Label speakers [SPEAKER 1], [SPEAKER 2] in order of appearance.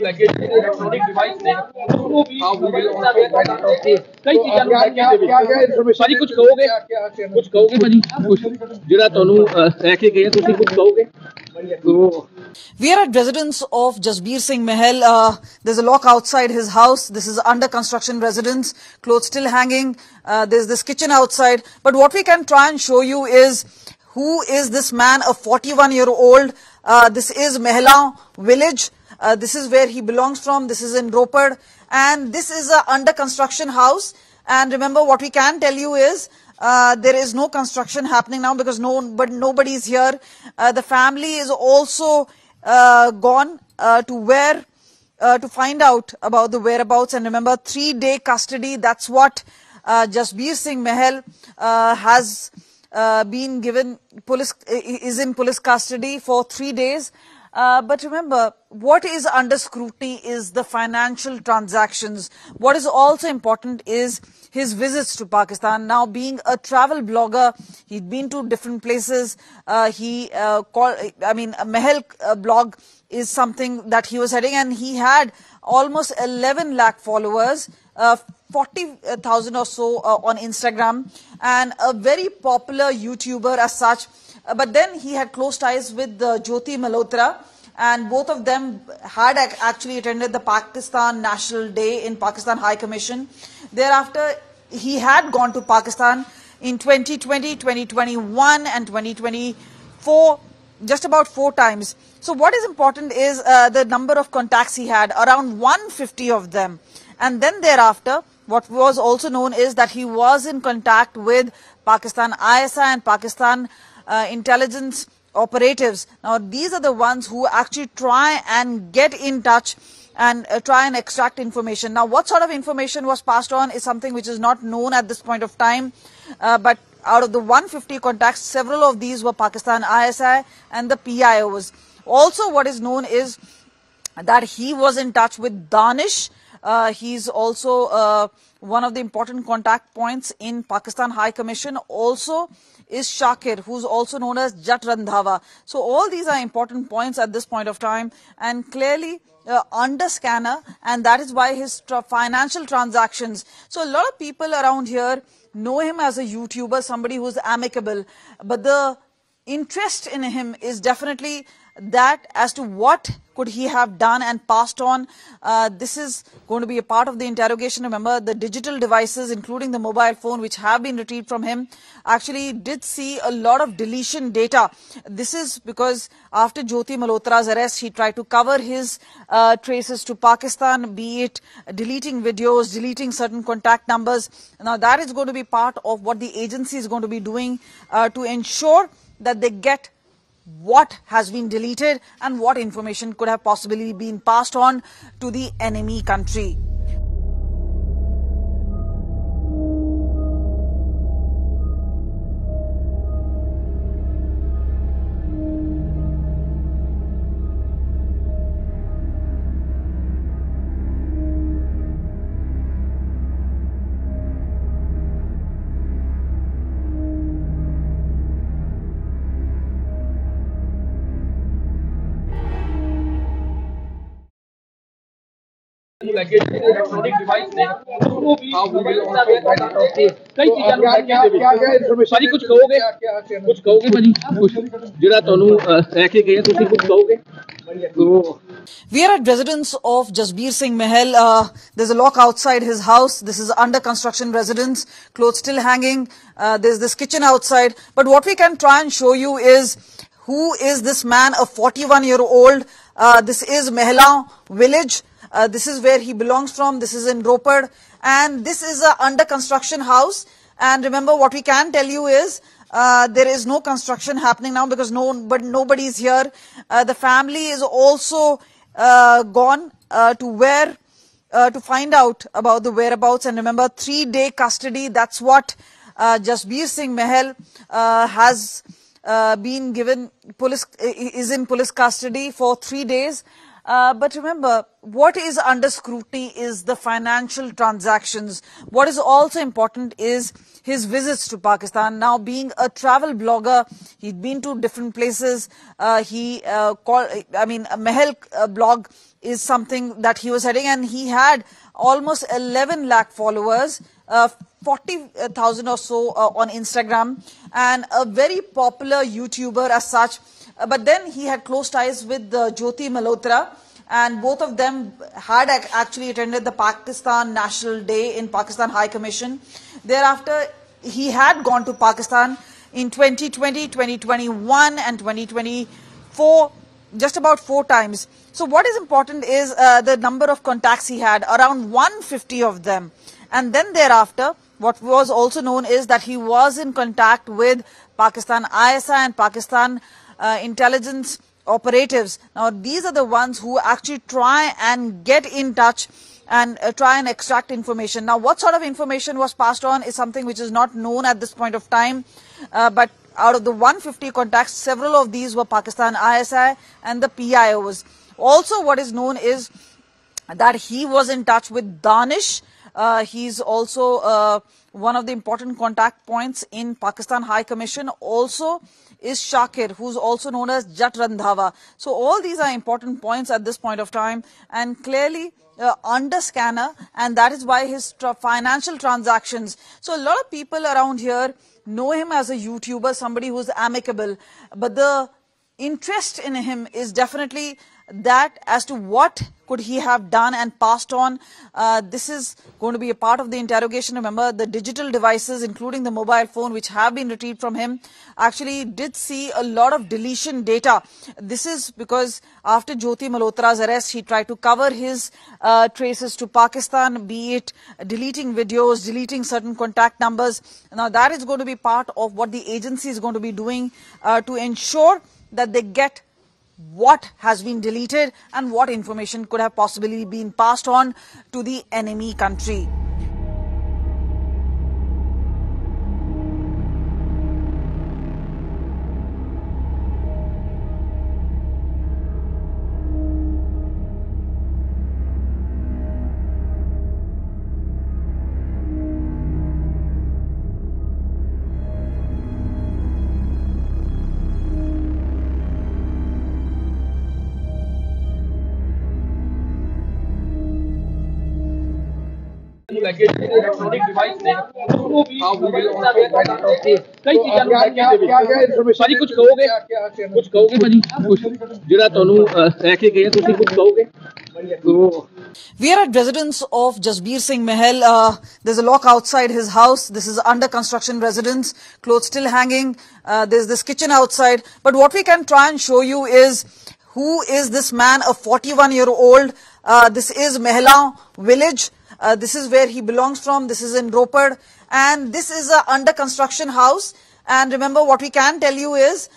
[SPEAKER 1] लगे electronic device ने दोनों भी कई चीज़ां ਨੂੰ ਲੈ ਕੇ ਭਾਜੀ ਕੁਝ ਕਹੋਗੇ ਭਾਜੀ ਕੁਝ ਜਿਹੜਾ ਤੁਹਾਨੂੰ ਲੈ ਕੇ ਗਏ ਤੁਸੀਂ ਕੁਝ ਕਹੋਗੇ
[SPEAKER 2] We are at residence of Jasbir Singh Mahal. There's a lock outside his house. This is under construction residence. Clothes still hanging. There's this kitchen outside. But what we can try and show you is who is this man, a 41-year-old. This is Mehla village. This is where he belongs from. This is in Ropad. And this is a under construction house. And remember, what we can tell you is there is no construction happening now because nobody is here. The family is also gone to find out about the whereabouts. And remember, 3-day custody. That's what Jasbir Singh Mahal has been given. Is in police custody for 3 days. But remember, what is under scrutiny is the financial transactions. What is also important is his visits to Pakistan. Now, being a travel blogger, he'd been to different places. A Mahal blog is something that he was heading, and he had almost 11 lakh followers, 40,000 or so on Instagram, and a very popular YouTuber as such. But then he had close ties with Jyoti Malhotra, and both of them had actually attended the Pakistan National Day in Pakistan High Commission. Thereafter, he had gone to Pakistan in 2020, 2021 and 2024, just about 4 times. So what is important is the number of contacts he had, around 150 of them. And then thereafter, what was also known is that he was in contact with Pakistan ISI and Pakistan intelligence operatives. Now, these are the ones who actually try and get in touch and try and extract information. Now, what sort of information was passed on is something which is not known at this point of time. But out of the 150 contacts, several of these were Pakistan ISI and the PIOs. Also, what is known is that he was in touch with Danish. He's also one of the important contact points in Pakistan High Commission. Also is Shakir, who's also known as Jat Randhawa. So all these are important points at this point of time, and clearly under scanner, and that is why his financial transactions. So a lot of people around here know him as a YouTuber, somebody who's amicable, but the interest in him is definitely that as to what could he have done and passed on. This is going to be a part of the interrogation. Remember, the digital devices, including the mobile phone, which have been retrieved from him, actually did see a lot of deletion data. This is because after Jyoti Malhotra's arrest, he tried to cover his traces to Pakistan, be it deleting videos, deleting certain contact numbers. Now, that is going to be part of what the agency is going to be doing to ensure that they get what has been deleted and what information could have possibly been passed on to the enemy country.
[SPEAKER 1] लगे electronic device ने दोनों भी कई चीज़ां ਨੂੰ ਲੈ ਕੇ ਭਾਜੀ ਕੁਝ ਕਹੋਗੇ ਭਾਜੀ ਕੁਝ ਜਿਹੜਾ ਤੁਹਾਨੂੰ ਲੈ ਕੇ ਗਏ ਤੁਸੀਂ ਕੁਝ ਕਹੋਗੇ
[SPEAKER 2] We are at residence of Jasbir Singh Mahal. There's a lock outside his house. This is under construction residence. Clothes still hanging. There's this kitchen outside. But what we can try and show you is who is this man, a 41-year-old. This is Mehla village. This is where he belongs from. This is in Ropad. And this is a under construction house. And remember, what we can tell you is there is no construction happening now because nobody is here. The family is also gone to find out about the whereabouts. And remember, 3-day custody. That's what Jasbir Singh Mahal has been given. Is in police custody for 3 days. But remember, what is under scrutiny is the financial transactions. What is also important is his visits to Pakistan. Now, being a travel blogger, he'd been to different places. A Mahal blog is something that he was heading, and he had almost 11 lakh followers, 40,000 or so on Instagram, and a very popular YouTuber as such. But then he had close ties with Jyoti Malhotra, and both of them had actually attended the Pakistan National Day in Pakistan High Commission. Thereafter, he had gone to Pakistan in 2020, 2021 and 2024, just about 4 times. So what is important is the number of contacts he had, around 150 of them. And then thereafter, what was also known is that he was in contact with Pakistan ISI and Pakistan intelligence operatives. Now, these are the ones who actually try and get in touch and try and extract information. Now, what sort of information was passed on is something which is not known at this point of time. But out of the 150 contacts, several of these were Pakistan ISI and the PIOs. Also, what is known is that he was in touch with Danish. He's also one of the important contact points in Pakistan High Commission. Also is Shakir, who's also known as Jat Randhawa. So all these are important points at this point of time, and clearly under scanner, and that is why his financial transactions. So a lot of people around here know him as a YouTuber, somebody who's amicable, but the interest in him is definitely that as to what could he have done and passed on. This is going to be a part of the interrogation. Remember, the digital devices, including the mobile phone, which have been retrieved from him, actually did see a lot of deletion data. This is because after Jyoti Malhotra's arrest, he tried to cover his traces to Pakistan, be it deleting videos, deleting certain contact numbers. Now, that is going to be part of what the agency is going to be doing to ensure that they get what has been deleted and what information could have possibly been passed on to the enemy country.
[SPEAKER 1] लगे electronic device ने दोनों भी कई चीज़ां ਨੂੰ ਲੈ ਭਾਜੀ ਕੁਝ ਕਹੋਗੇ ਭਾਜੀ ਕੁਝ ਜਿਹੜਾ ਤੁਹਾਨੂੰ ਲੈ ਕੇ ਗਏ ਤੁਸੀਂ ਕੁਝ ਕਹੋਗੇ
[SPEAKER 2] We are at residence of Jasbir Singh Mahal. There's a lock outside his house. This is under construction residence. Clothes still hanging. There's this kitchen outside. But what we can try and show you is who is this man, a 41-year-old. This is Mehla village. This is where he belongs from. This is in Ropad. And this is a under construction house. And remember, what we can tell you is